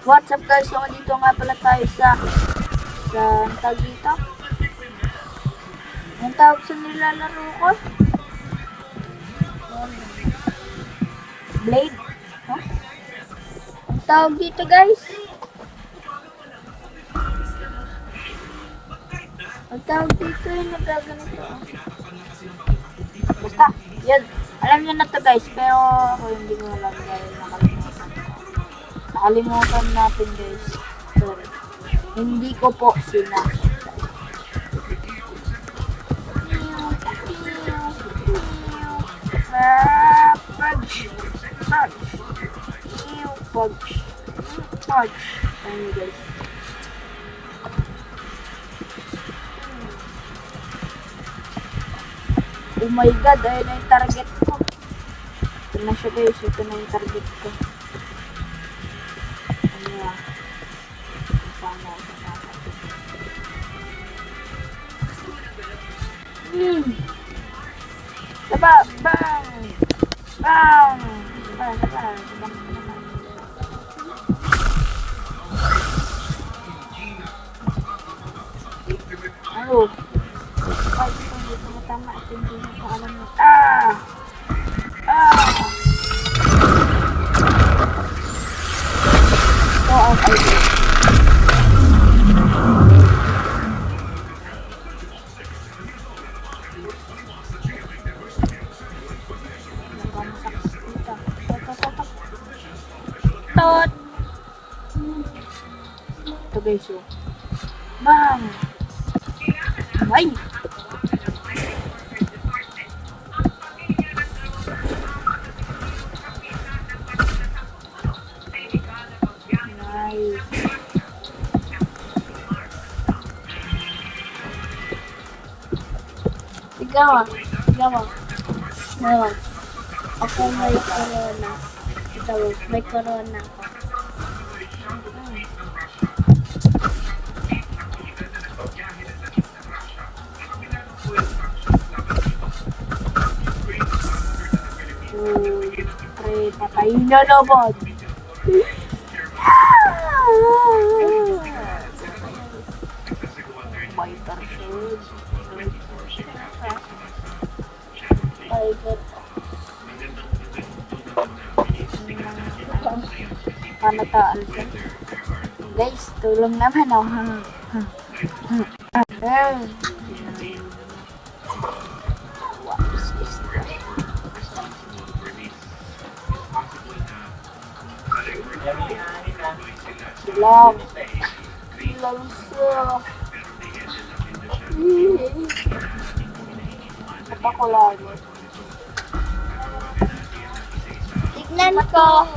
What's up guys? So, dito nga pala tayo sa ang tawag dito? Ang tawag sa nilalaro ko? Blade? Huh? Ang tawag dito guys? Ang tawag dito yung nagaganito. Basta, yun. Alam nyo na to guys, pero ako hindi ko alam dahil nakalimutan ko. Nakalimutan natin guys. Sorry. Hindi ko po sinasadya. Pudge. Ayun guys. Oh my god, ayun na yung target ko. Ito na siya guys, ito na yung target ko. Ano na? Paano ako nakakapit? Saba! Bang! Bang! Saba! Ano? Ay, hindi ko matama at hindi ko alam mo. Ito ang idea. Tot! Ito guys yun. Bang! Ay! Ikaw mo. Ngayon, ako may corona. Ikaw, may corona ako. Pre, patayin na naman. Fighter shield. Paano taal siya? Guys, tulong naman ako. What is this? Lang siya. Apa ko lagi? Tignan ko.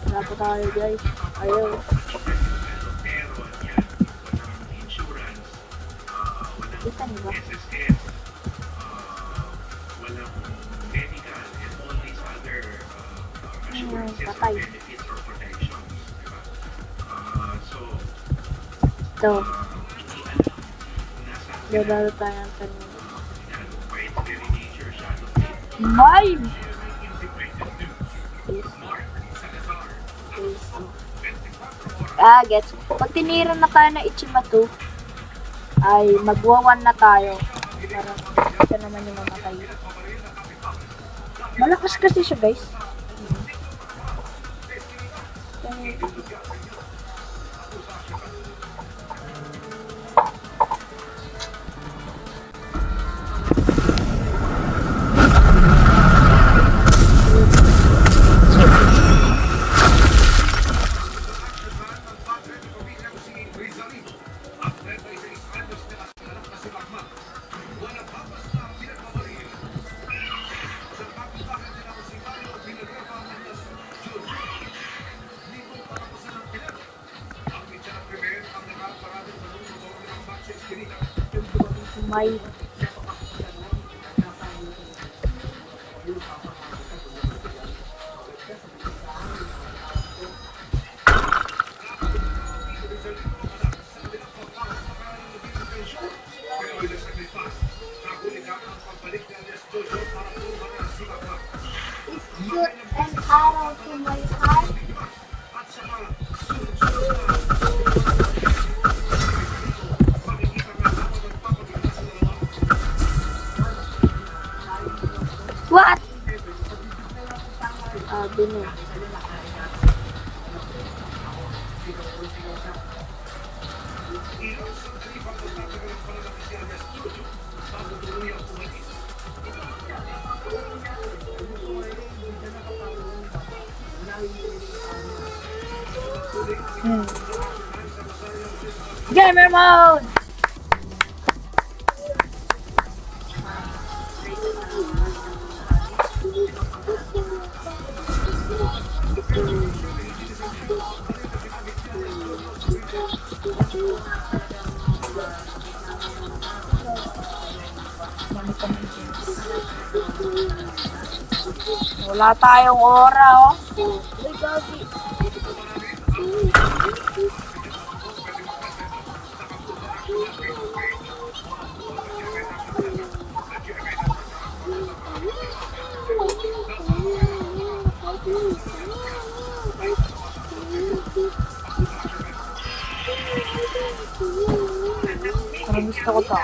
Wala po tayo guys. Ayaw. Kita niyo ba? Patay. Ito. Dadalo tayo ng tanong. May! Gets. Pag tinira na tayo na Ichimatu, ay magwawan na tayo. Para ito naman yung mamatay. Malakas kasi siya guys. May Gamer mode! Wala tayong ora, oh. Uy, gagi. Pero gusto ko to.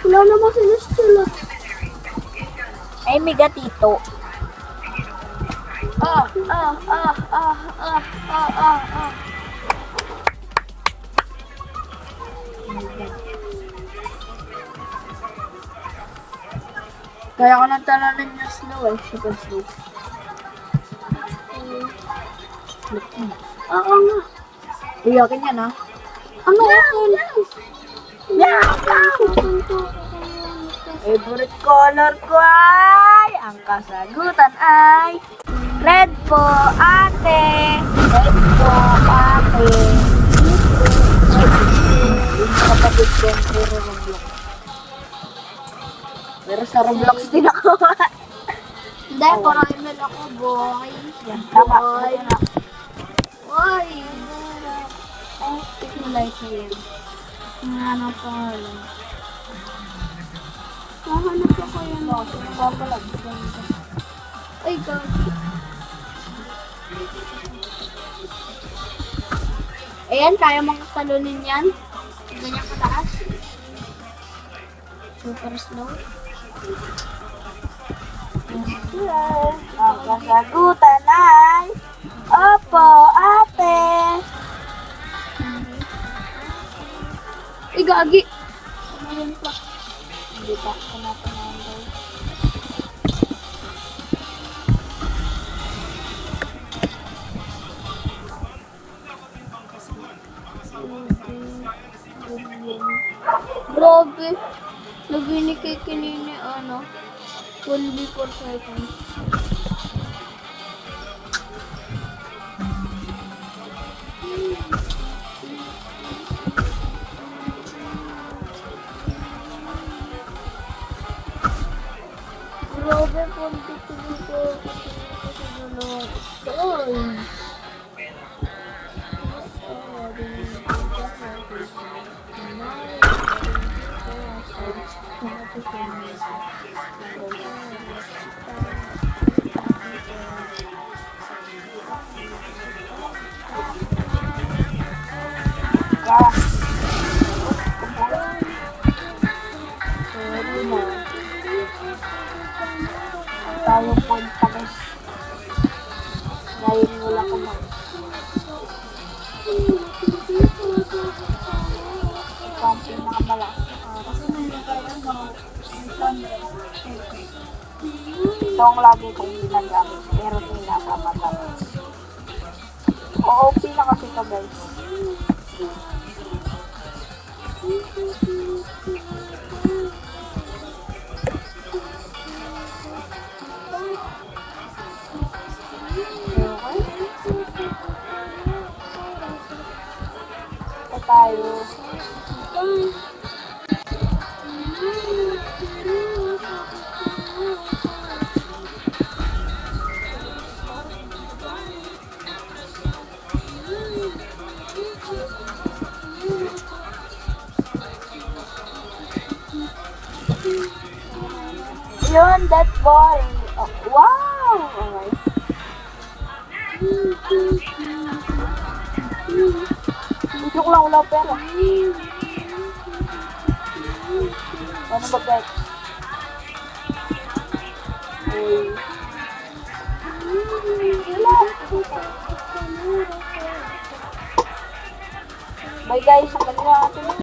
Wala naman sinistila. Ay, may gatito. Kaya ko nang talanan yung slow eh. Super slow. Oo nga. Iyakin yan ah. Ano okay? Yeah! Favorite color ko ay, ang kasagutan ay red po, ate. Red po, ate. Yung kapatid ko yung puro Roblox. Pero sa Roblox din ako. Hindi, puro ML ako, boy. Yan, tama. Boy. Yan na. Boy. Ay, pick mo light na yun. Ano pa lang. Nahanap ako yun. Papalag. Ay, gagi. Ayan, kaya mga talunin yan. Ganyan kataas. Super slow. Ang kasagutan ay, opo, ate. Ay, gagi. Ano yun pa? Hindi pa ako napanahon daw. Grabe. Lagi ni kay kinini, ano, 1 per second. Grabe, 42 ko. Ay. Sorry na. Tayo punta guys. Dahil wala ko mag. Ito ang pinakamalaki. Ito ang lagi kong ginagamit. Pero pinakamadami. OOP na kasi ito guys. Ito tayo. Yun, that boy. Oh, wow! Okay. Joke lang, wala pera. Ano ba guys? Uy. Bye guys, hanggang na ating